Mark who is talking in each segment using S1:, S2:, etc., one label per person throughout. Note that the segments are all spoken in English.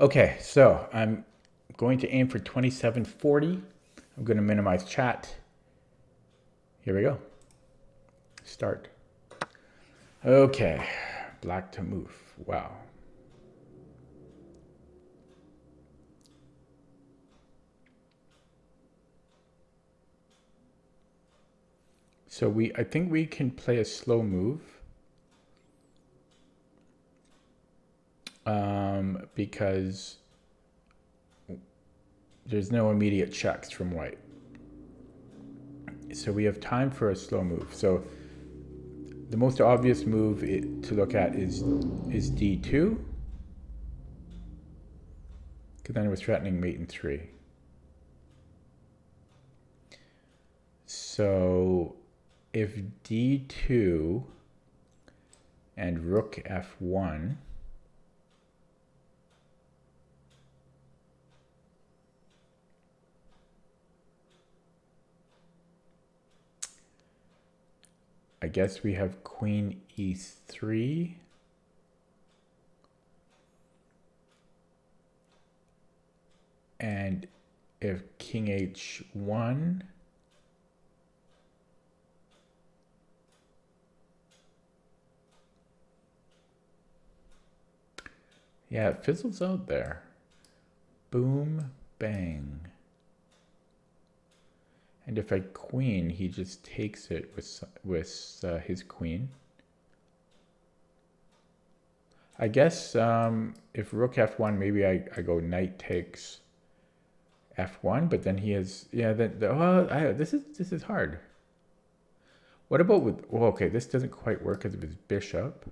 S1: Okay, so I'm going to aim for 2740. I'm going to minimize chat. Here we go. Start. Okay, black to move. Wow. So I think we can play a slow move. Because there's no immediate checks from white. So we have time for a slow move. So the most obvious move to look at is d2. Because then it was threatening mate in 3. So if d2 and rook f1, I guess we have queen e3. And if king h1, yeah, it fizzles out there. Boom, bang. And if I queen, he just takes it with his queen. I guess if rook f1, maybe I go knight takes f1, but then he has, yeah, this is hard. What about with, well, okay, this doesn't quite work because of his bishop.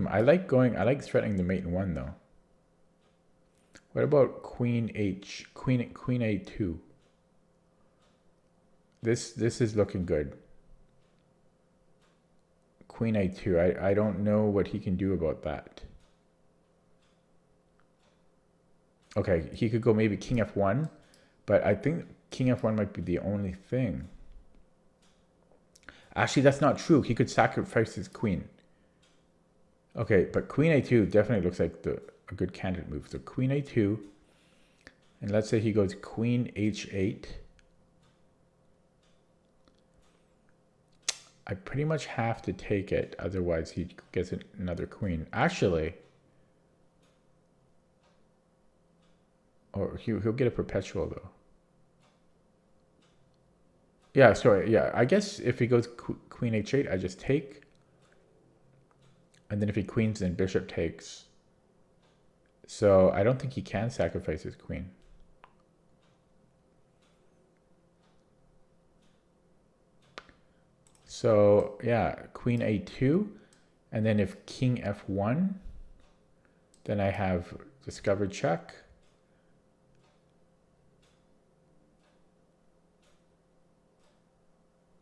S1: I like threatening the mate in 1 though. What about queen a2? This is looking good. Queen a2, I don't know what he can do about that. Okay, he could go maybe king f1, but I think king f1 might be the only thing. Actually, that's not true. He could sacrifice his queen. Okay, but queen a2 definitely looks like a good candidate move. So queen a2, and let's say he goes queen h8. I pretty much have to take it, otherwise he gets another queen. Actually, or he'll get a perpetual though. Yeah, sorry, yeah, I guess if he goes queen h8, I just take. And then if he queens, then bishop takes. So I don't think he can sacrifice his queen. So yeah, queen a2. And then if king f1, then I have discovered check.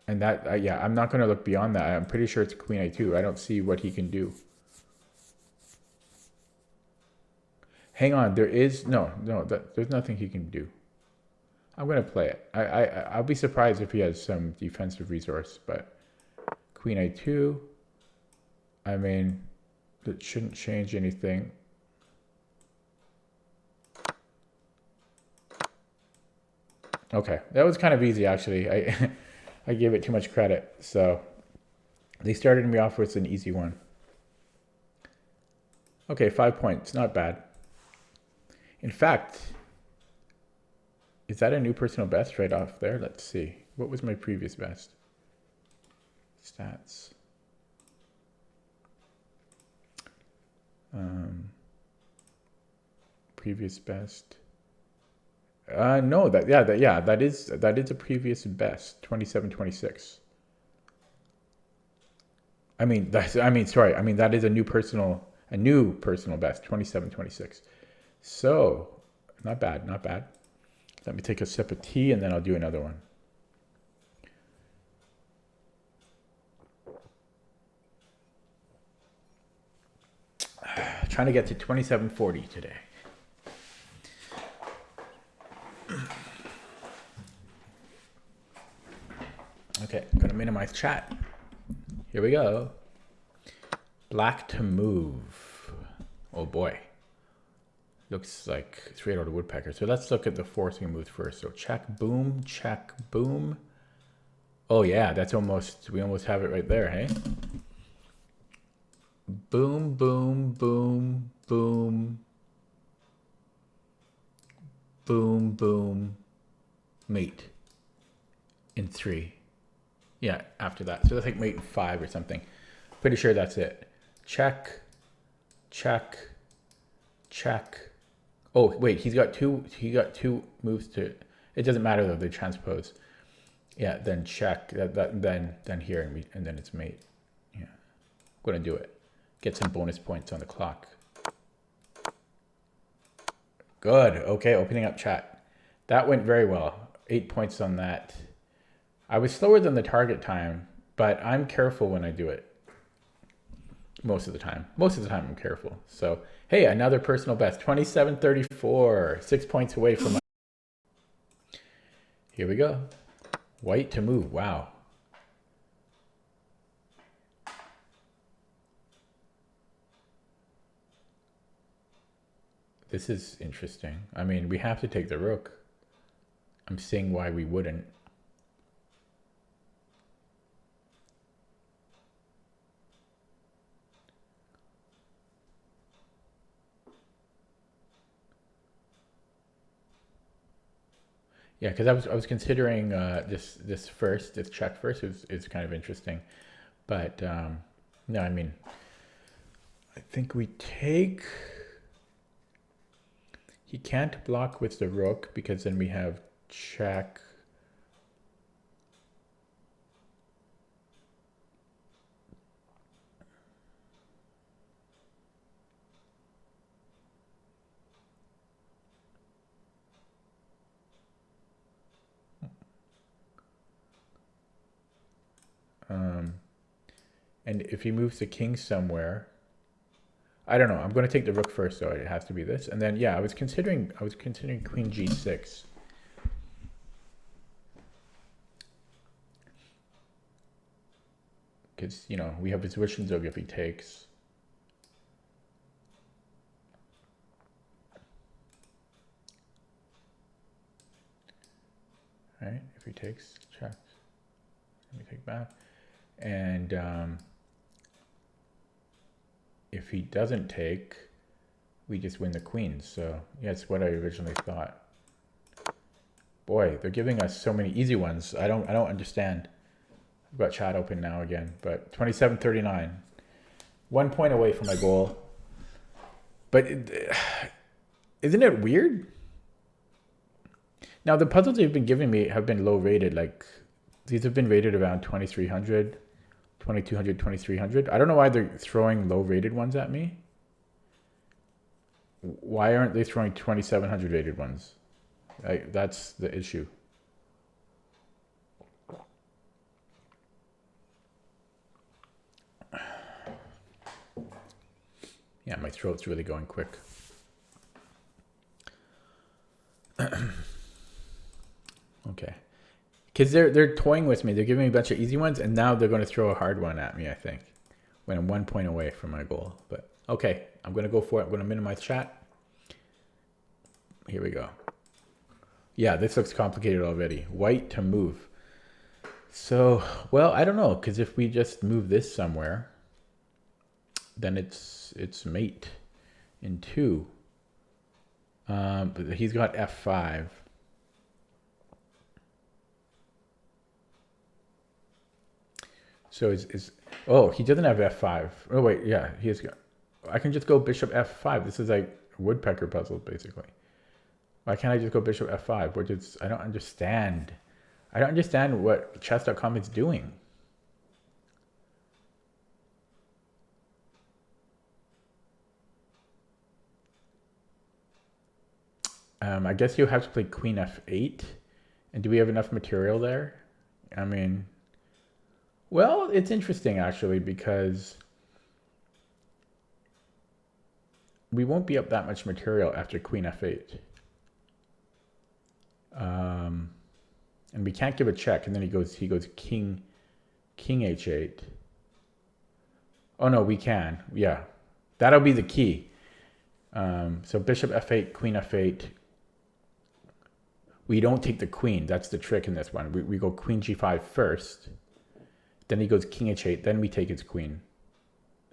S1: And that, yeah, I'm not going to look beyond that. I'm pretty sure it's queen a2. I don't see what he can do. Hang on, there is, no, there's nothing he can do. I'm going to play it. I'll be surprised if he has some defensive resource, but queen a2, I mean, it shouldn't change anything. Okay, that was kind of easy, actually. I gave it too much credit, so they started me off with an easy one. Okay, 5 points, not bad. In fact, is that a new personal best right off there? Let's see. What was my previous best? Stats. Previous best. No, that is a previous best, 27-26. That is a new personal best, 27-26. So, not bad, not bad. Let me take a sip of tea and then I'll do another one. Trying to get to 2740 today. Okay, I'm gonna minimize chat. Here we go. Black to move. Oh boy. Looks like straight-ordered woodpecker. So let's look at the forcing moves first. So check, boom, check, boom. Oh yeah, that's almost, we almost have it right there, hey? Boom, boom, boom, boom. Boom, boom, mate in 3. Yeah, after that. So that's like mate in 5 or something. Pretty sure that's it. Check, check, check. Oh, wait, he got two moves to, it doesn't matter though, they transpose. Yeah, then check, then here, and then it's mate. Yeah, I'm gonna do it. Get some bonus points on the clock. Good, okay, opening up chat. That went very well, 8 points on that. I was slower than the target time, but I'm careful when I do it. Most of the time I'm careful. So, hey, another personal best, 27.34, 6 points away from my... Here we go. White to move, wow. This is interesting. I mean, we have to take the rook. I'm seeing why we wouldn't. Yeah, because I was considering this check first is kind of interesting, but no, I mean, I think we take. He can't block with the rook because then we have check. And if he moves the king somewhere, I don't know. I'm going to take the rook first, so it has to be this. And then, yeah, I was considering queen g6. Because, you know, we have his Zwischenzug if he takes. Right? If he takes, check. Let me take back. And if he doesn't take, we just win the queen. So yeah, it's what I originally thought. Boy, they're giving us so many easy ones. I don't understand. I've got chat open now again, but 27.39, 1 point away from my goal. But isn't it weird? Now the puzzles they've been giving me have been low rated. Like these have been rated around 2300. 2200, 2300. I don't know why they're throwing low rated ones at me. Why aren't they throwing 2700 rated ones? That's the issue. Yeah, my throat's really going quick. Okay. Because they're toying with me. They're giving me a bunch of easy ones, and now they're going to throw a hard one at me, I think, when I'm 1 point away from my goal. But okay, I'm going to go for it. I'm going to minimize chat. Here we go. Yeah, this looks complicated already. White to move. So, well, I don't know, because if we just move this somewhere, then it's mate in 2. But he's got f5. So oh, he doesn't have f5. Oh wait, yeah, he has got. I can just go bishop f5. This is like a woodpecker puzzle basically. Why can't I just go bishop f5? Which is, I don't understand. I don't understand what chess.com is doing. I guess you have to play queen f8. And do we have enough material there? I mean, well, it's interesting actually because we won't be up that much material after queen f8. And we can't give a check, and then he goes king h8. Oh no, we can. Yeah. That'll be the key. So bishop f8, queen f8. We don't take the queen. That's the trick in this one. We go queen g5 first. Then he goes king h8. Then we take his queen.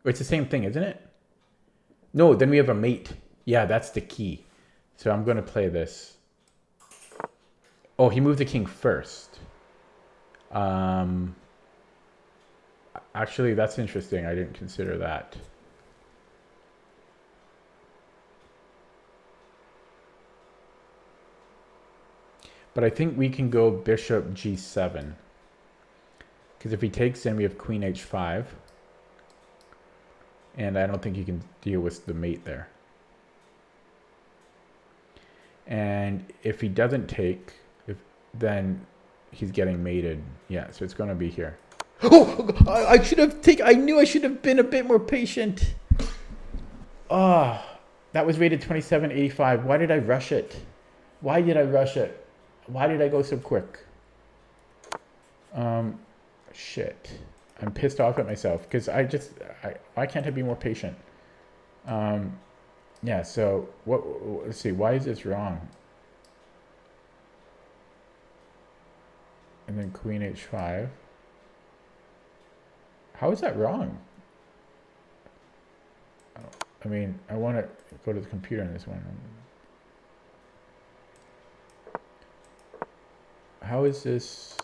S1: It's the same thing, isn't it? No, then we have a mate. Yeah, that's the key. So I'm going to play this. Oh, he moved the king first. Actually, that's interesting. I didn't consider that. But I think we can go bishop g7. Because if he takes, then we have queen h5. And I don't think he can deal with the mate there. And if he doesn't take, then he's getting mated. Yeah, so it's going to be here. Oh, I should have taken. I knew I should have been a bit more patient. Oh, that was rated 2785. Why did I rush it? Why did I rush it? Why did I go so quick? Shit. I'm pissed off at myself because why can't I be more patient? Yeah, so let's see, why is this wrong? And then queen h5. How is that wrong? I mean, I want to go to the computer on this one. How is this?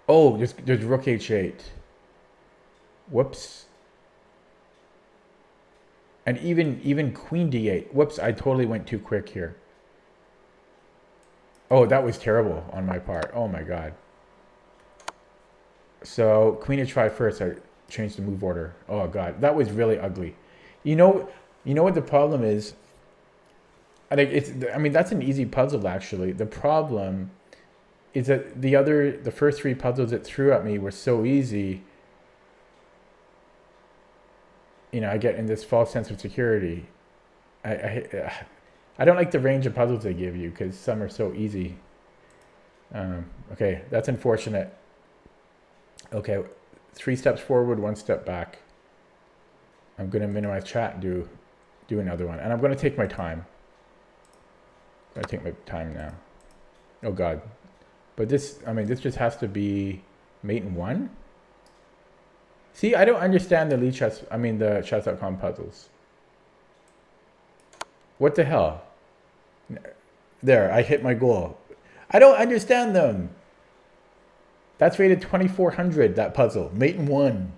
S1: Oh, there's rook h8. Whoops. And even queen d8. Whoops, I totally went too quick here. Oh, that was terrible on my part. Oh my god. So queen h5 first. I changed the move order. Oh god, that was really ugly. You know what the problem is? I mean, that's an easy puzzle actually. The problem is that the first three puzzles it threw at me were so easy. You know, I get in this false sense of security. I don't like the range of puzzles they give you because some are so easy. Okay, that's unfortunate. Okay, 3 steps forward, 1 step back. I'm going to minimize chat and do another one. And I'm going to take my time. I'm going to take my time now. Oh, God. But this just has to be mate in 1? See, I don't understand the chess.com puzzles. What the hell? There, I hit my goal. I don't understand them. That's rated 2400, that puzzle. Mate in 1.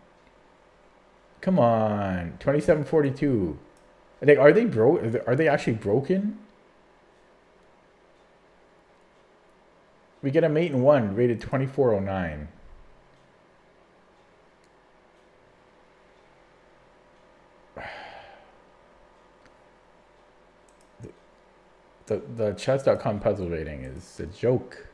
S1: Come on. 2742. Are they actually broken? We get a mate in 1, rated 2409. The chess.com puzzle rating is a joke.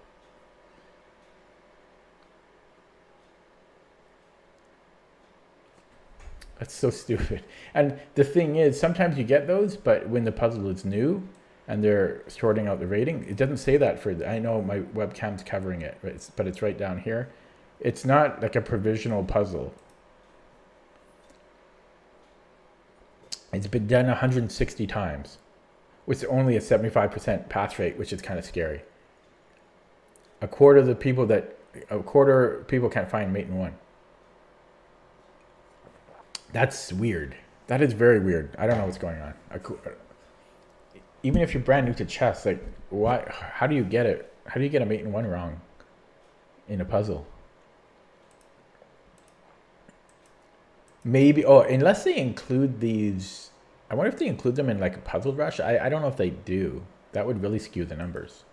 S1: That's so stupid. And the thing is, sometimes you get those, but when the puzzle is new and they're sorting out the rating, it doesn't say that I know my webcam's covering it, but it's right down here. It's not like a provisional puzzle. It's been done 160 times. With only a 75% pass rate, which is kind of scary. A quarter people can't find mate in 1. That's weird. That is very weird. I don't know what's going on. Even if you're brand new to chess, like why? How do you get it? How do you get a mate in 1 wrong in a puzzle? Maybe. Oh, unless they include these. I wonder if they include them in like a puzzle rush. I don't know if they do. That would really skew the numbers.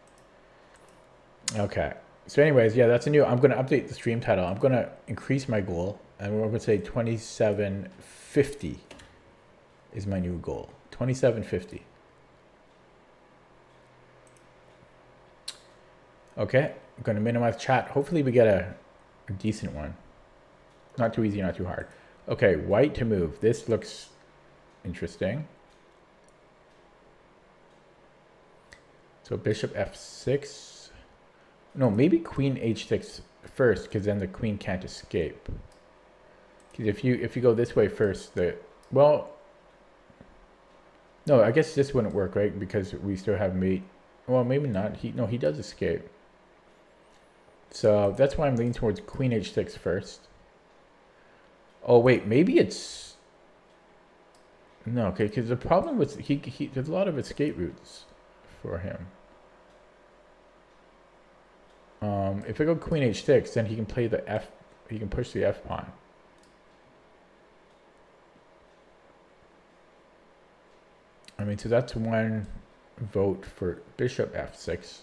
S1: Okay. So anyways, yeah, that's a new. I'm going to update the stream title. I'm going to increase my goal. And we're going to say 2750 is my new goal. 2750. Okay. I'm going to minimize chat. Hopefully we get a decent one. Not too easy, not too hard. Okay. White to move. This looks interesting. So bishop f6. No, maybe queen h6 first, because then the queen can't escape. Because if you go this way first, well, no, I guess this wouldn't work, right? Because we still have mate. Well, maybe not. He does escape. So that's why I'm leaning towards queen h6 first. Oh wait, maybe it's no, okay, because the problem with he there's a lot of escape routes for him. If I go queen h6, then he can play the f. He can push the f pawn. I mean, so that's one vote for bishop f6.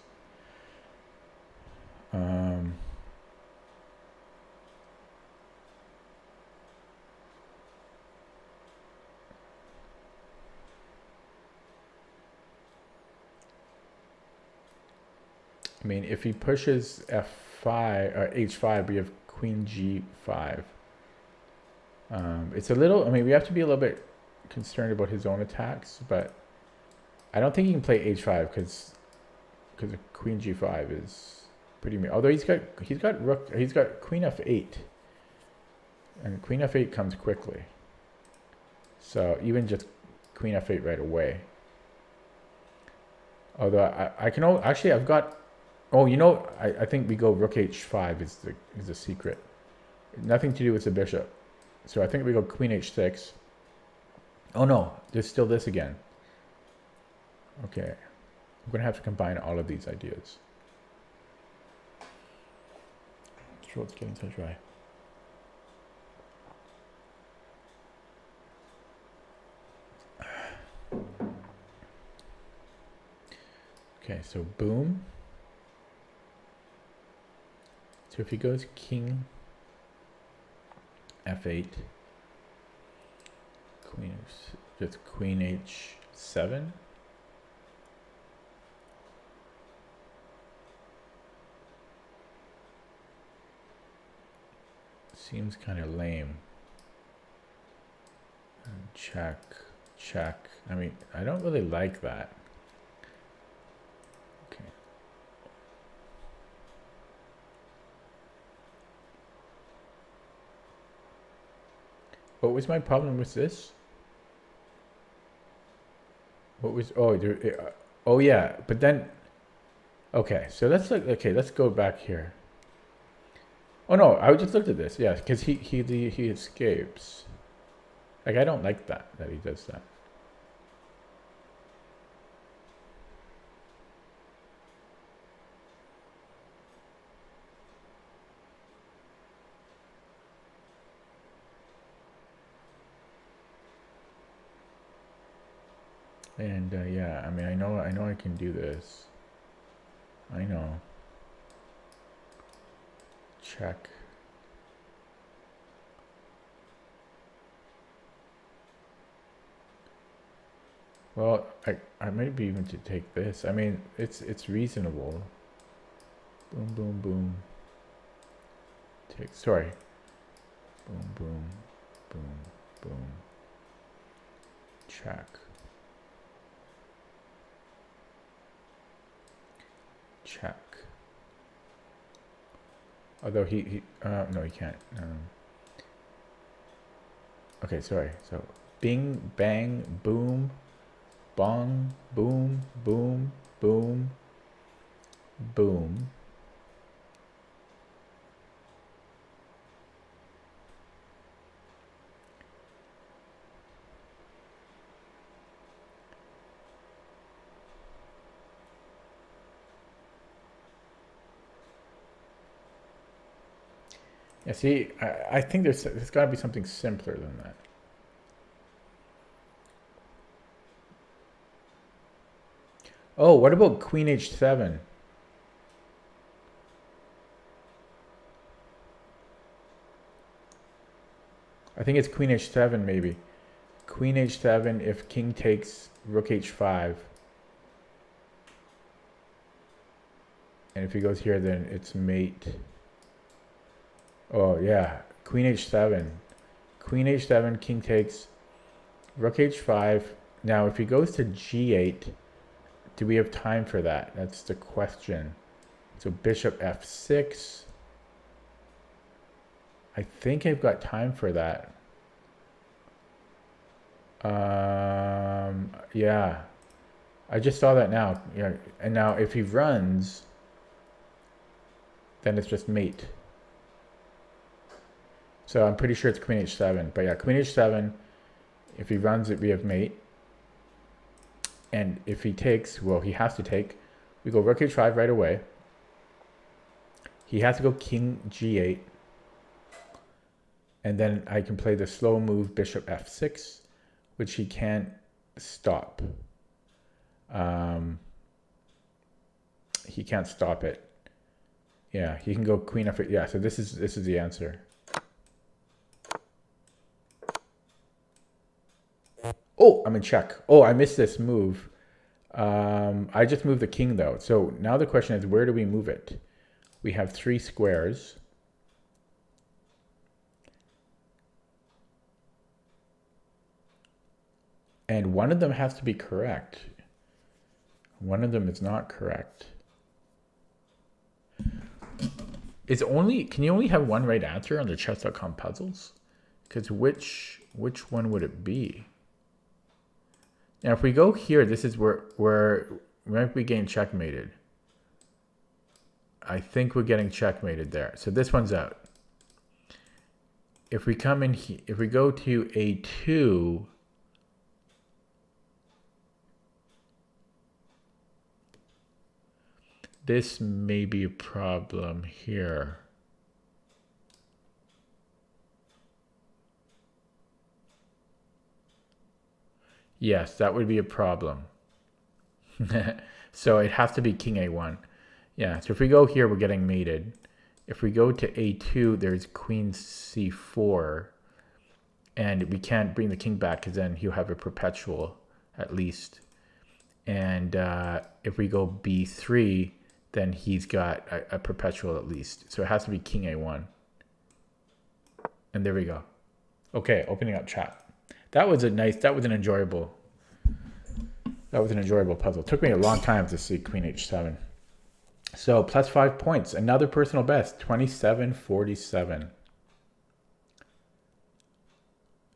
S1: I mean, if he pushes f5 or h5, we have queen g5. It's a little. I mean, we have to be a little bit concerned about his own attacks, but I don't think he can play h5 because queen g5 is pretty. Although he's got queen f8, and queen f8 comes quickly. So even just queen f8 right away. Although I can actually I've got. Oh, you know, I think we go rook h5 is the secret. Nothing to do with the bishop. So I think we go queen h6. Oh no, there's still this again. Okay. I'm going to have to combine all of these ideas. Throat's getting so dry. Okay, so boom. So if he goes king f8, just queen h7. Seems kind of lame. And check, check. I mean, I don't really like that. Okay. What was my problem with this? What was, oh yeah, but then, okay, so let's go back here. Oh no, I just looked at this, yeah, because he escapes. Like, I don't like that he does that. And yeah, I mean, I know I can do this. I know. Check. Well, I might be even to take this. I mean, it's reasonable. Boom, boom, boom. Sorry. Boom, boom, boom, boom. Check. Check. Although no, he can't. Okay, sorry. So, bing, bang, boom, bong, boom, boom, boom, boom. Yeah, see, I think there's got to be something simpler than that. Oh, what about queen h7? I think it's queen h7 maybe. Queen h7 if king takes rook h5. And if he goes here, then it's mate. Oh, yeah. Queen h7. Queen h7, king takes rook h5. Now, if he goes to g8, do we have time for that? That's the question. So bishop f6. I think I've got time for that. Yeah. I just saw that now. Yeah, and now if he runs, then it's just mate. So I'm pretty sure it's queen h7. But yeah, queen h7. If he runs it, we have mate. And if he takes, well, he has to take. We go rook h5 right away. He has to go king g8. And then I can play the slow move bishop f6, which he can't stop. He can't stop it. Yeah, he can go queen f8. Yeah, so this is the answer. Oh, I'm in check. Oh, I missed this move. I just moved the king though. So now the question is, where do we move it? We have 3 squares. And one of them has to be correct. One of them is not correct. Can you only have one right answer on the chess.com puzzles? Because which one would it be? Now, if we go here, this is where we might be getting checkmated. I think we're getting checkmated there. So this one's out. If we come in here, if we go to A2, this may be a problem here. Yes, that would be a problem. So it has to be king a1. Yeah, so if we go here, we're getting mated. If we go to a2, there's queen c4. And we can't bring the king back because then he'll have a perpetual at least. And if we go b3, then he's got a perpetual at least. So it has to be king a1. And there we go. Okay, opening up chat. That was an enjoyable puzzle. It took me a long time to see queen h7. So plus 5 points. Another personal best, 27-47.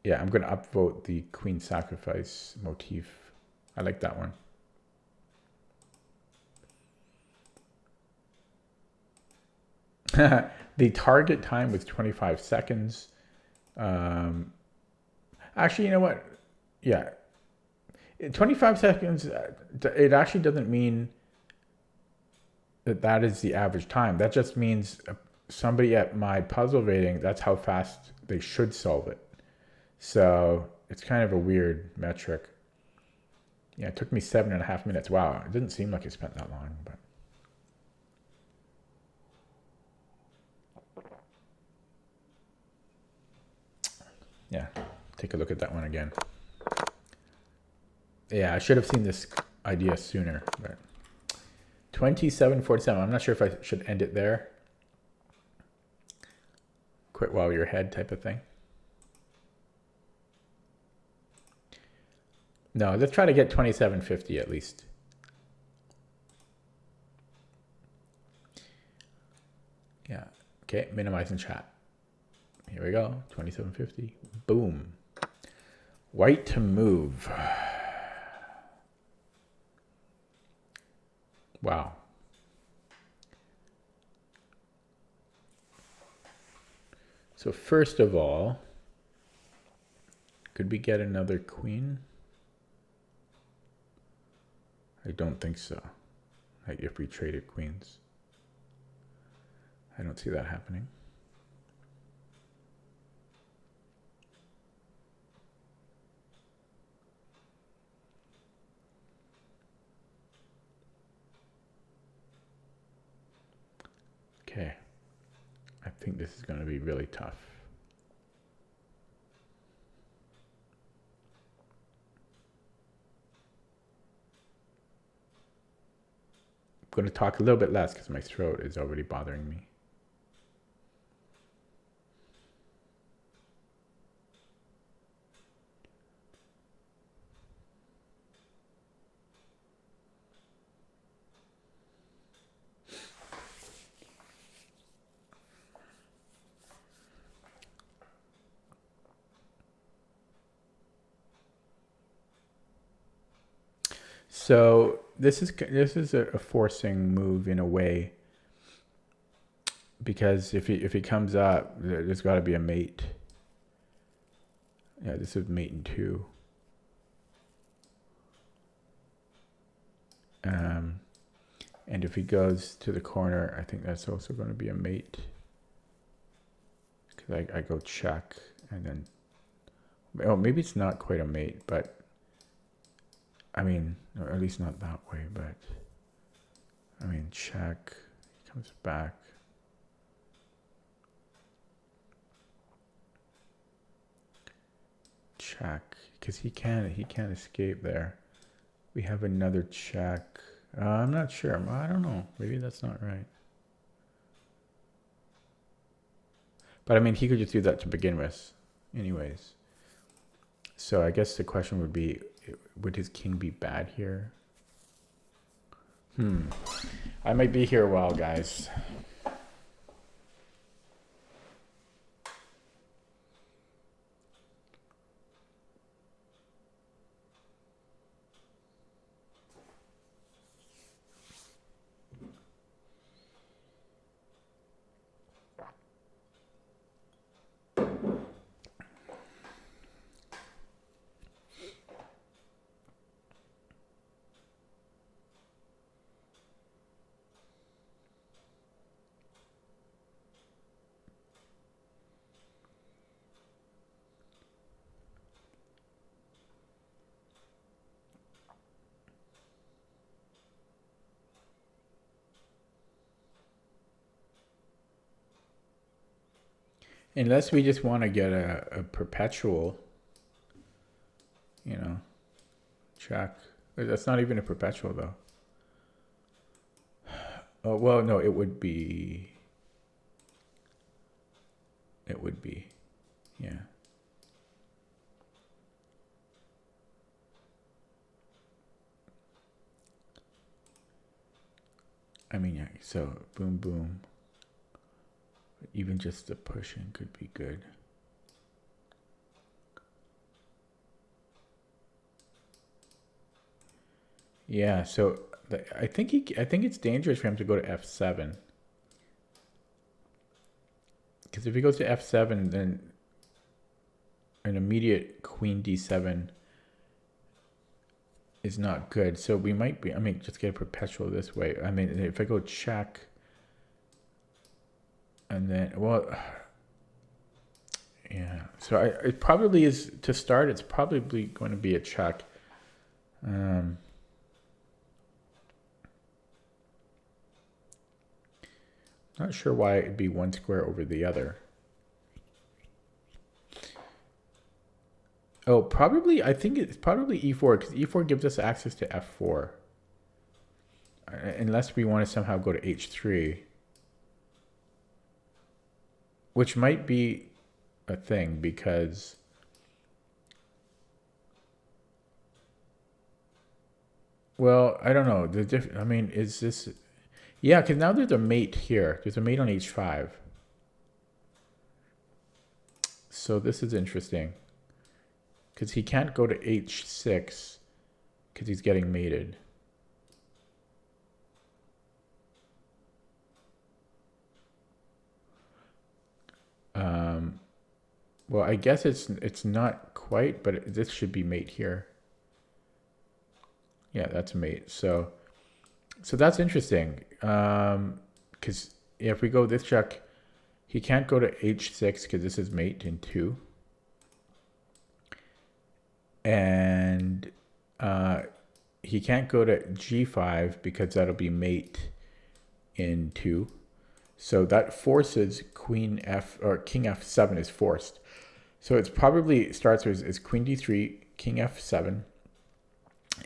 S1: Yeah, I'm going to upvote the queen sacrifice motif. I like that one. The target time was 25 seconds. Actually, you know what? Yeah. 25 seconds, it actually doesn't mean that is the average time. That just means somebody at my puzzle rating, that's how fast they should solve it. So it's kind of a weird metric. Yeah, it took me 7.5 minutes. Wow, it didn't seem like it spent that long, but. Yeah, take a look at that one again. Yeah, I should have seen this idea sooner, but 27-47. I'm not sure if I should end it there. Quit while you're ahead type of thing. No, let's try to get 27.50 at least. Yeah, okay, minimizing chat. Here we go, 27.50. Boom. White to move. Wow. So first of all, could we get another queen? I don't think so. Like if we traded queens. I don't see that happening. Okay. I think this is going to be really tough. I'm going to talk a little bit less because my throat is already bothering me. So this is a forcing move in a way, because if he comes up, there's got to be a mate. Yeah, this is mate in 2. And if he goes to the corner, I think that's also going to be a mate. Because I go check, and then, oh, maybe it's not quite a mate, but I mean, or at least not that way, but I mean, check, he comes back. Check, because he can't escape there. We have another check. I'm not sure. I don't know. Maybe that's not right. But I mean, he could just do that to begin with, anyways. So I guess the question would be, would his king be bad here? I might be here a while, guys. Unless we just want to get a perpetual, you know, check. That's not even a perpetual, though. Oh, well, no, it would be. It would be, yeah. I mean, yeah, so boom, boom. Even just the pushing could be good. Yeah, so I think it's dangerous for him to go to f7. Because if he goes to f7, then an immediate queen d7 is not good. So we might be, I mean, just get a perpetual this way. I mean, if I go check, and then, well, yeah. So it probably is, to start, it's probably going to be a check. Not sure why it'd be one square over the other. Oh, probably, I think it's probably e4, because e4 gives us access to f4. Unless we want to somehow go to h3. Which might be a thing, because well, I don't know. I mean, is this, yeah, because now there's a mate here. There's a mate on h5. So this is interesting. Because he can't go to h6 because he's getting mated. Well, I guess it's not quite, but this should be mate here. Yeah, that's mate. So that's interesting. Because if we go this check, he can't go to h6 because this is mate in 2. And he can't go to g5 because that'll be mate in 2. So that forces queen f, or king f7 is forced. So it's probably starts as queen d3, king f7,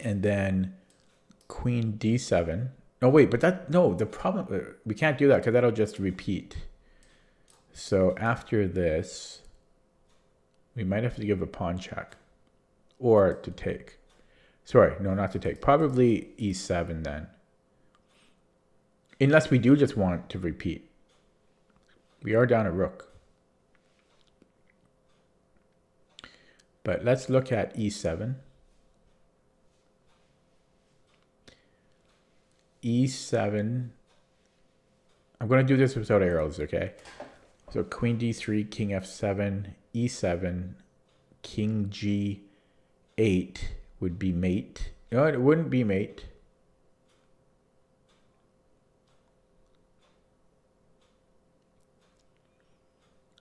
S1: and then queen d7. No, wait, but the problem, we can't do that because that'll just repeat. So after this, we might have to give a pawn check or to take. Sorry, no, not to take. Probably e7 then. Unless we do just want to repeat. We are down a rook. But let's look at e7. e7. I'm going to do this without arrows, okay? So queen d3, king f7, e7, king g8 would be mate. No, it wouldn't be mate.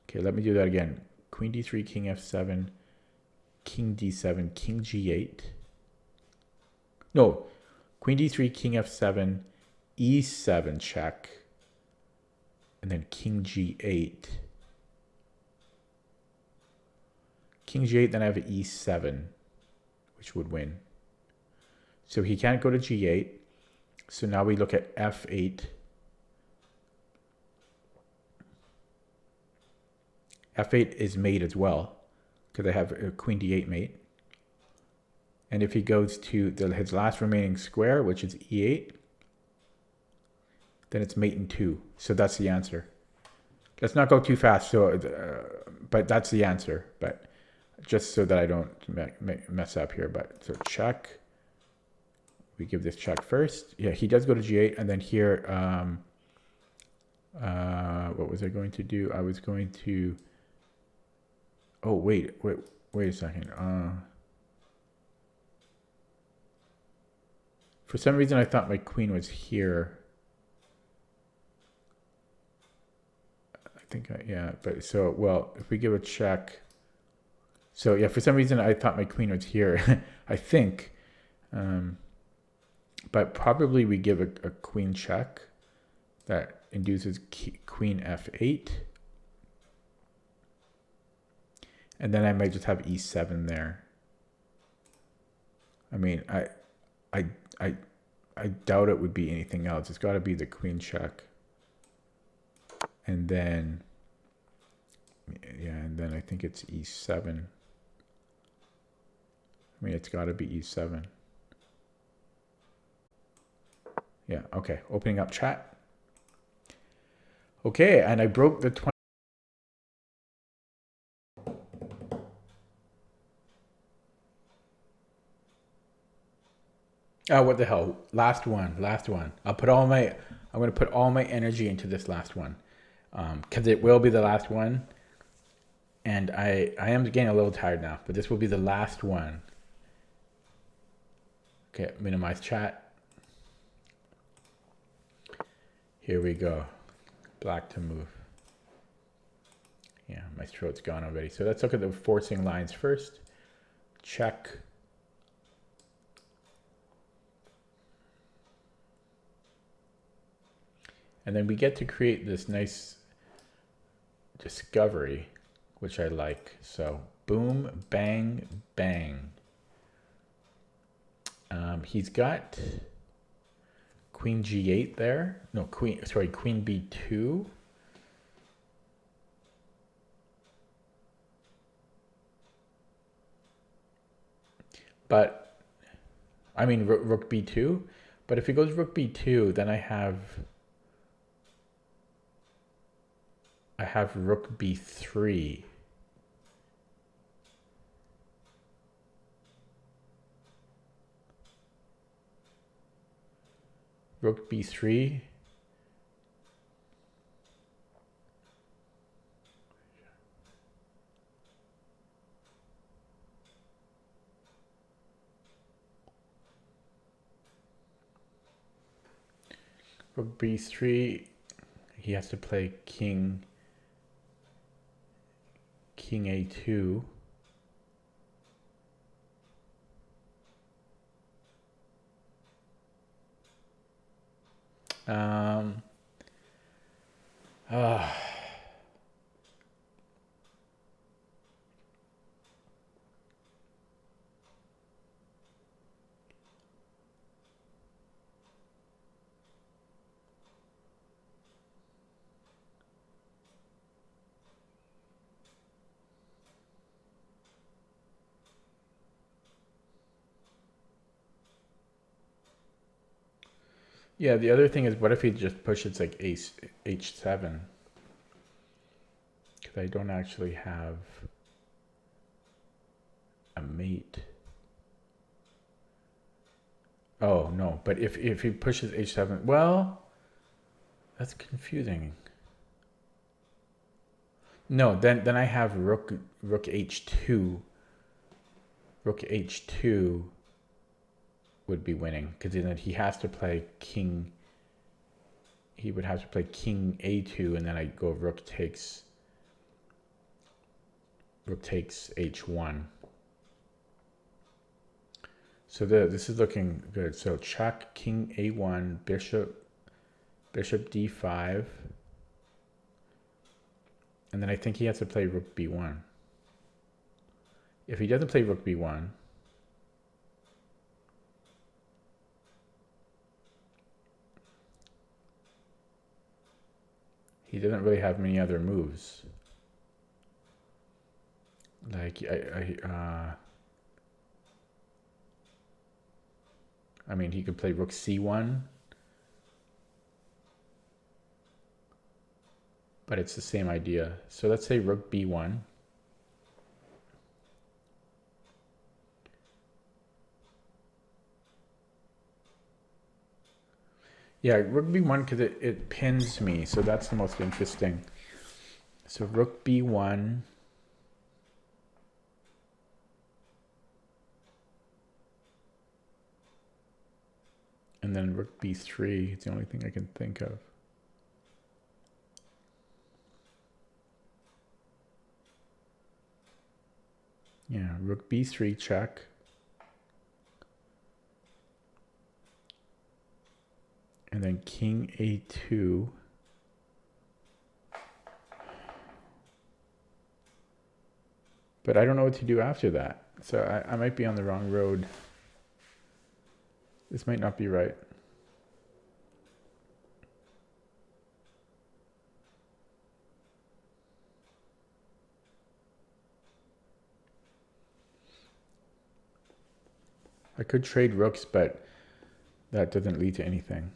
S1: Okay, let me do that again. Queen d3, king f7, king d7, king g8. No, queen d3, king f7, e7 check, and then king g8. King g8, then I have e7, which would win. So he can't go to g8. So now we look at f8. f8 is mate as well, because I have a queen d8 mate. And if he goes to his last remaining square, which is e8, then it's mate in 2. So that's the answer. Let's not go too fast. So, but that's the answer. But just so that I don't mess up here. But so check. We give this check first. Yeah, he does go to g8, and then here, what was I going to do? I was going to. Oh wait a second. For some reason, I thought my queen was here. I think, yeah, but so, well, if we give a check. So yeah, for some reason, I thought my queen was here, I think. But probably we give a queen check that induces queen f8. And then I might just have e7 there. I mean, I doubt it would be anything else. It's got to be the queen check. And then, yeah, and then I think it's e7. I mean, it's got to be e7. Yeah, okay. Opening up chat. Okay, and I broke the 20. Oh, what the hell? Last one. I'm going to put all my energy into this last one. Because it will be the last one. And I am getting a little tired now, but this will be the last one. Okay, minimize chat. Here we go. Black to move. Yeah, my throat's gone already. So let's look at the forcing lines first. Check. And then we get to create this nice discovery, which I like. So boom, bang, bang. He's got queen g8 there. No, queen b2. But, I mean, rook b2. But if he goes rook b2, then I have rook b3. Rook b3. Rook b3. He has to play king a2. Yeah, the other thing is, what if he just pushes like h7? Because I don't actually have a mate. Oh, no. But if he pushes h7, well, that's confusing. No, then I have rook h2. Rook h2 would be winning because then he has to play king. He would have to play king a2, and then I go rook takes h1. So this is looking good. So check, king a1, bishop d5, and then I think he has to play rook b1. If he doesn't play rook b1, he doesn't really have many other moves. Like I mean, he could play rook c1, but it's the same idea. So let's say rook b1. Yeah, rook b1 because it pins me, so that's the most interesting. So rook b1. And then rook b3. It's the only thing I can think of. Yeah, rook b3 check. And then king a2. But I don't know what to do after that. So I might be on the wrong road. This might not be right. I could trade rooks, but that doesn't lead to anything.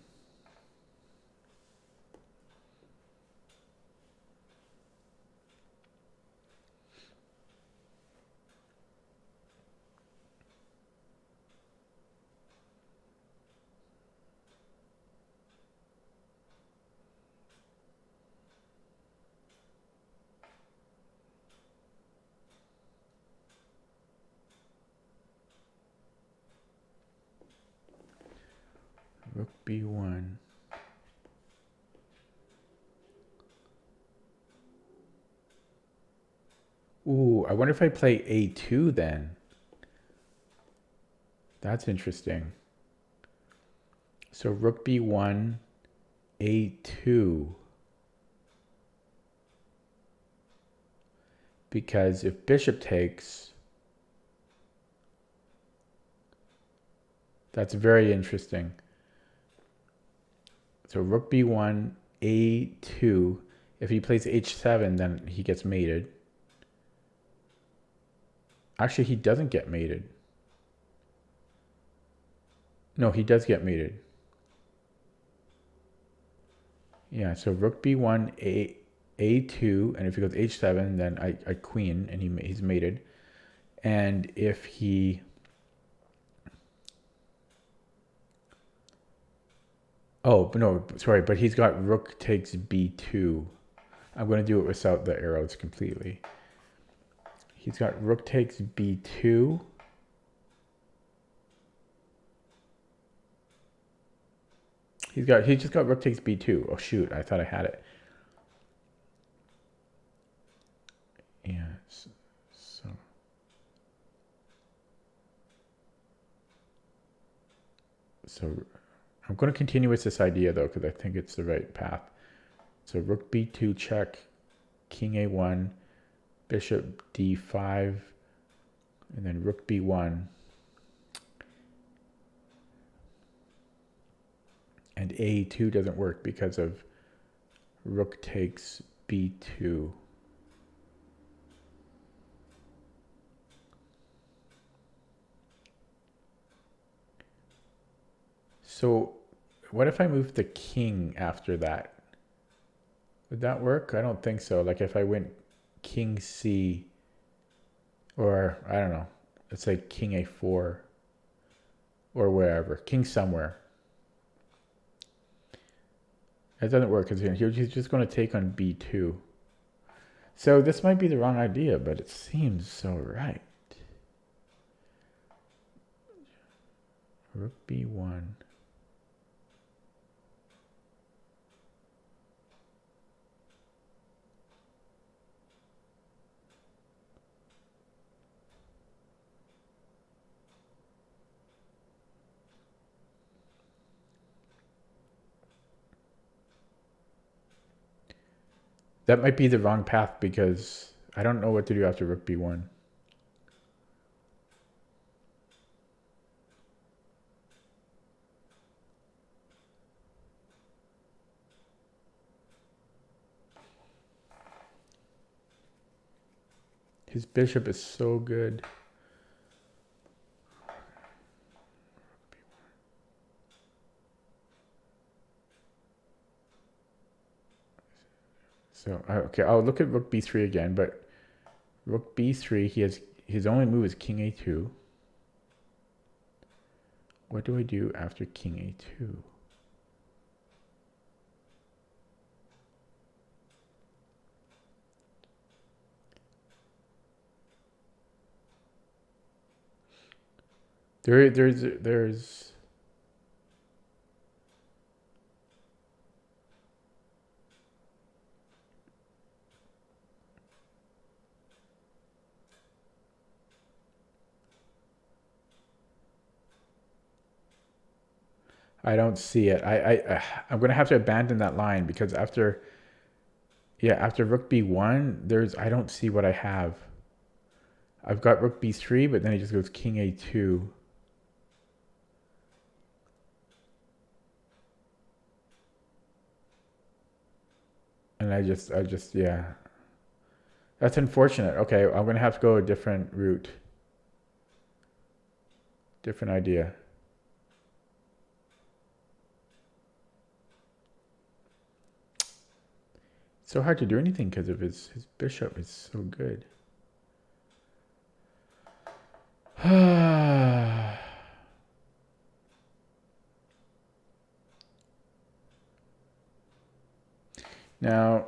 S1: Rook b1. Ooh, I wonder if I play a2 then. That's interesting. So rook b1, a2. Because if bishop takes, that's very interesting. So rook b1, a2. If he plays h7, then he gets mated. Actually, he doesn't get mated. No, he does get mated. Yeah, so rook b1, a2, and if he goes h7, then I queen, and he's mated. And if he... Oh, no, sorry, but he's got rook takes b2. I'm going to do it without the arrows completely. He's got rook takes b2. He's just got rook takes b2. Oh shoot, I thought I had it. Yeah, so I'm going to continue with this idea though, because I think it's the right path. So rook b2 check, king a1, bishop d5, and then rook b1. And a2 doesn't work because of rook takes b2. So what if I move the king after that? Would that work? I don't think so. Like if I went king c, or I don't know, let's say king a4. or wherever. King somewhere. That doesn't work because he's just going to take on b2. So this might be the wrong idea, but it seems so right. Rook b1. That might be the wrong path because I don't know what to do after rook b1. His bishop is so good. So, okay, I'll look at rook b3 again, but rook b3, his only move is king a2. What do I do after king a2? There's I don't see it. I'm gonna have to abandon that line because after rook b1, I don't see what I have. I've got rook b3, but then he just goes king a2. And I just, yeah. That's unfortunate. Okay, I'm gonna have to go a different route. Different idea. It's so hard to do anything because of his bishop is so good. Now,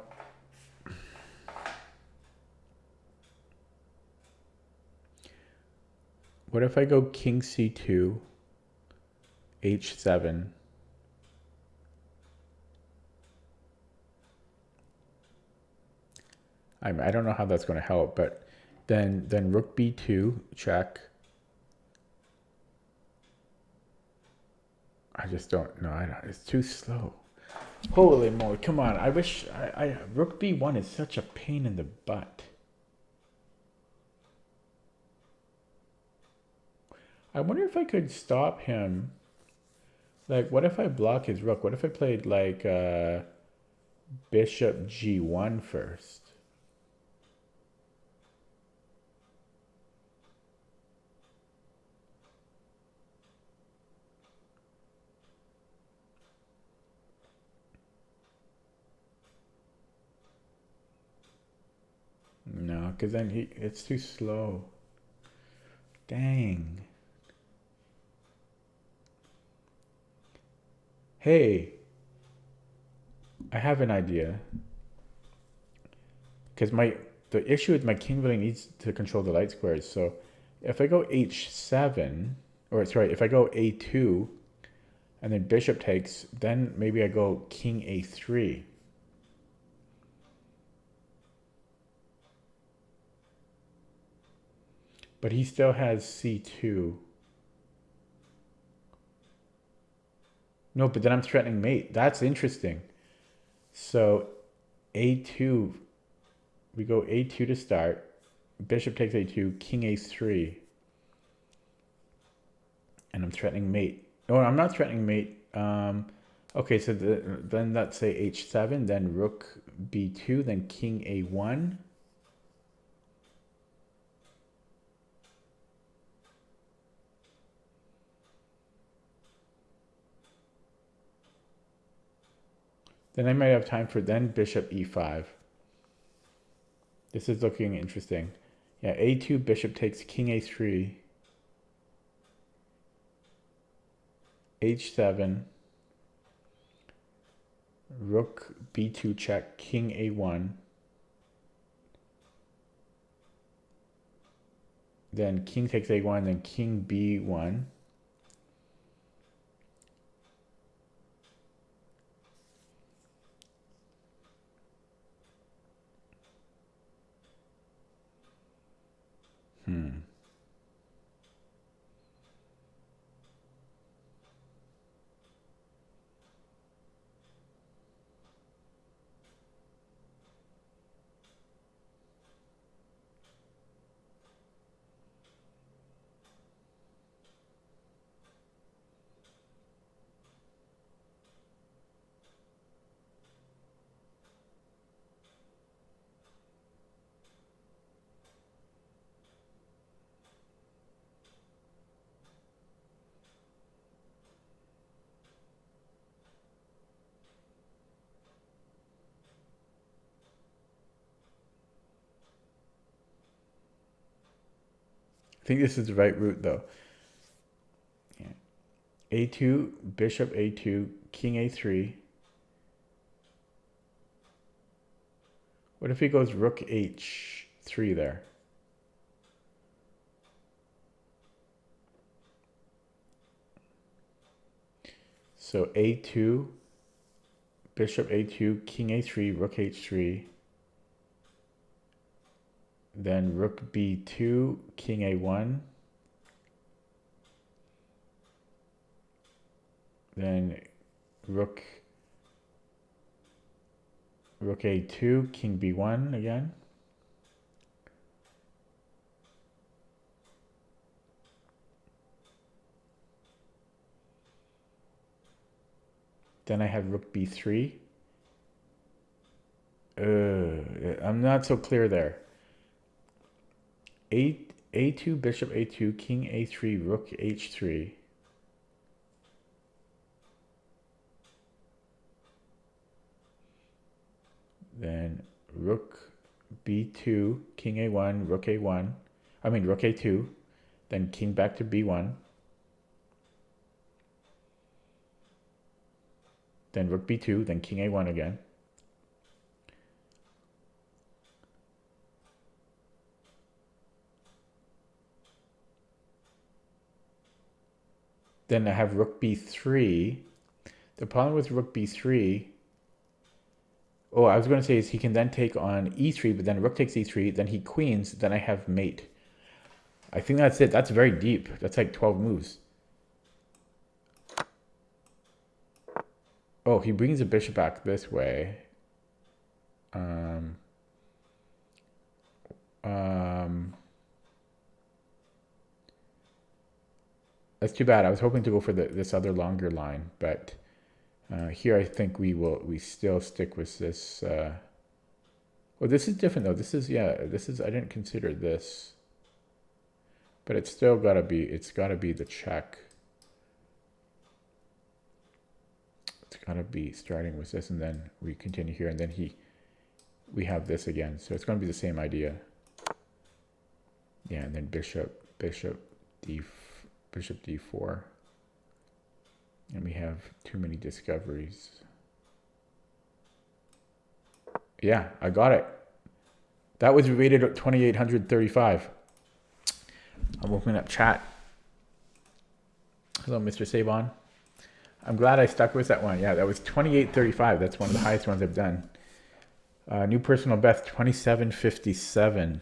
S1: what if I go king c2, h7? I don't know how that's going to help, but then rook b2, check. I just don't know. It's too slow. Holy moly, come on. I wish rook b1 is such a pain in the butt. I wonder if I could stop him. Like, what if I block his rook? What if I played like bishop g1 first? No, because then it's too slow. Dang. Hey, I have an idea. Because the issue is my king really needs to control the light squares. So if I go h7, or sorry, if I go a2, and then bishop takes, then maybe I go king a3. But he still has c2. No, but then I'm threatening mate. That's interesting. So a2, we go a2 to start. Bishop takes a2, king a3. And I'm threatening mate. No, I'm not threatening mate. Okay, so then let's say h7, then rook b2, then king a1. Then I might have time for then bishop e5. This is looking interesting. Yeah, a2, bishop takes king a3. h7, rook b2 check, king a1, then king takes a1, then king b1. I think this is the right route though. Yeah. a2, bishop a2, king a3. What if he goes rook h3 there? So a2, bishop a2, king a3, rook h3. Then rook b2, king a1. Then rook a2, king b1 again. Then I have rook b3. I'm not so clear there. A2, bishop a2, king a3, rook h3. Then rook b2, king a1, rook a1. I mean rook a2. Then king back to b1. Then rook b2, then king a1 again. Then I have rook b3. The problem with rook b3, oh, I was going to say is he can then take on e3, but then rook takes e3, then he queens, then I have mate. I think that's it. That's very deep. That's like 12 moves. Oh, he brings the bishop back this way. That's too bad. I was hoping to go for this other longer line, but here I think we still stick with this. Well, this is different though. This is, I didn't consider this, but it's still gotta be the check. It's gotta be starting with this, and then we continue here, and then we have this again. So it's gonna be the same idea. Yeah, and then bishop d4. And we have too many discoveries. Yeah, I got it. That was rated at 2835. I'm opening up chat. Hello, Mr. Sabon. I'm glad I stuck with that one. Yeah, that was 2835. That's one of the highest ones I've done. New personal best, 2757.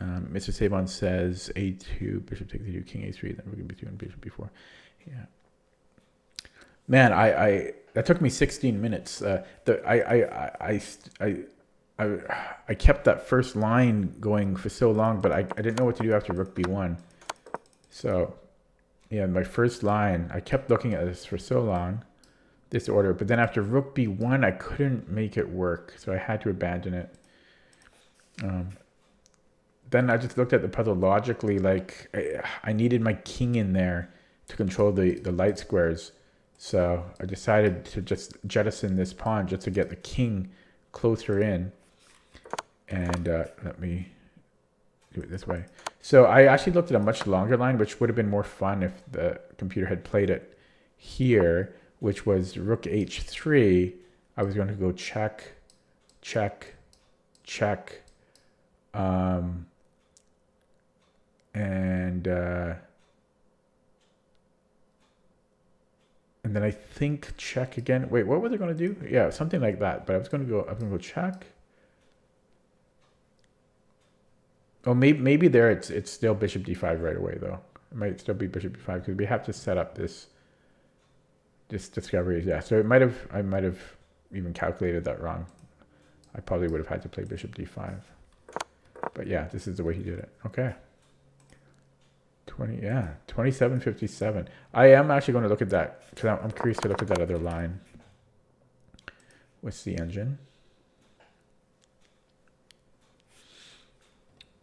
S1: Mr. Sabon says a2, bishop takes a2, king a3, then we're going to be doing bishop b4. Yeah. Man, I that took me 16 minutes. I kept that first line going for so long, but I didn't know what to do after rook b1. So, yeah, my first line, I kept looking at this for so long, this order, but then after rook b1, I couldn't make it work, so I had to abandon it. Then I just looked at the puzzle logically, like I needed my king in there to control the light squares. So I decided to just jettison this pawn just to get the king closer in. And let me do it this way. So I actually looked at a much longer line, which would have been more fun if the computer had played it here, which was rook h3, I was going to go check, check, check, and then I think check again. Wait, what were they going to do? Yeah, something like that. But I'm going to go check. Oh, maybe there it's still bishop d5 right away though. It might still be bishop d5 because we have to set up this discovery. Yeah, so I might have even calculated that wrong. I probably would have had to play bishop d5. But yeah, this is the way he did it. Okay. 2757. I am actually going to look at that because I'm curious to look at that other line. What's the engine?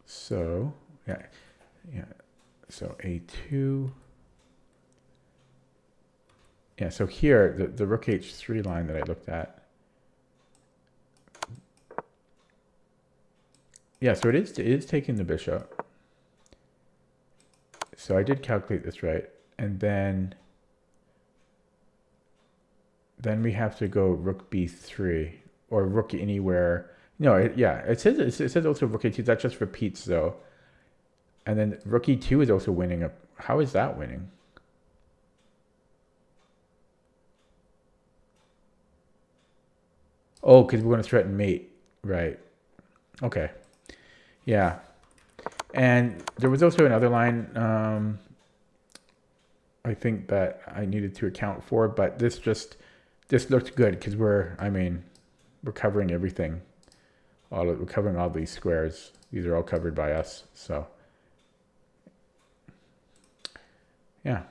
S1: So yeah. So A2. Yeah. So here the rook H3 line that I looked at. Yeah. So it is taking the bishop. So I did calculate this right, and then we have to go rook b3 or rook anywhere. No, it says also rook a2. That just repeats though, and then rook e2 is also winning. How is that winning? Oh, because we're going to threaten mate, right? Okay, yeah. And there was also another line I think that I needed to account for, but this looked good because we're covering everything. We're covering all these squares. These are all covered by us. So yeah.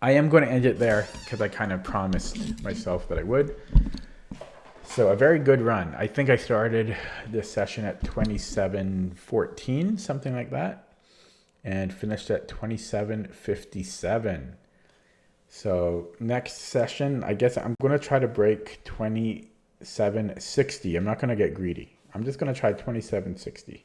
S1: I am going to end it there because I kind of promised myself that I would. So a very good run. I think I started this session at 27:14, something like that, and finished at 27:57. So next session, I guess I'm going to try to break 27:60. I'm not going to get greedy. I'm just going to try 27:60.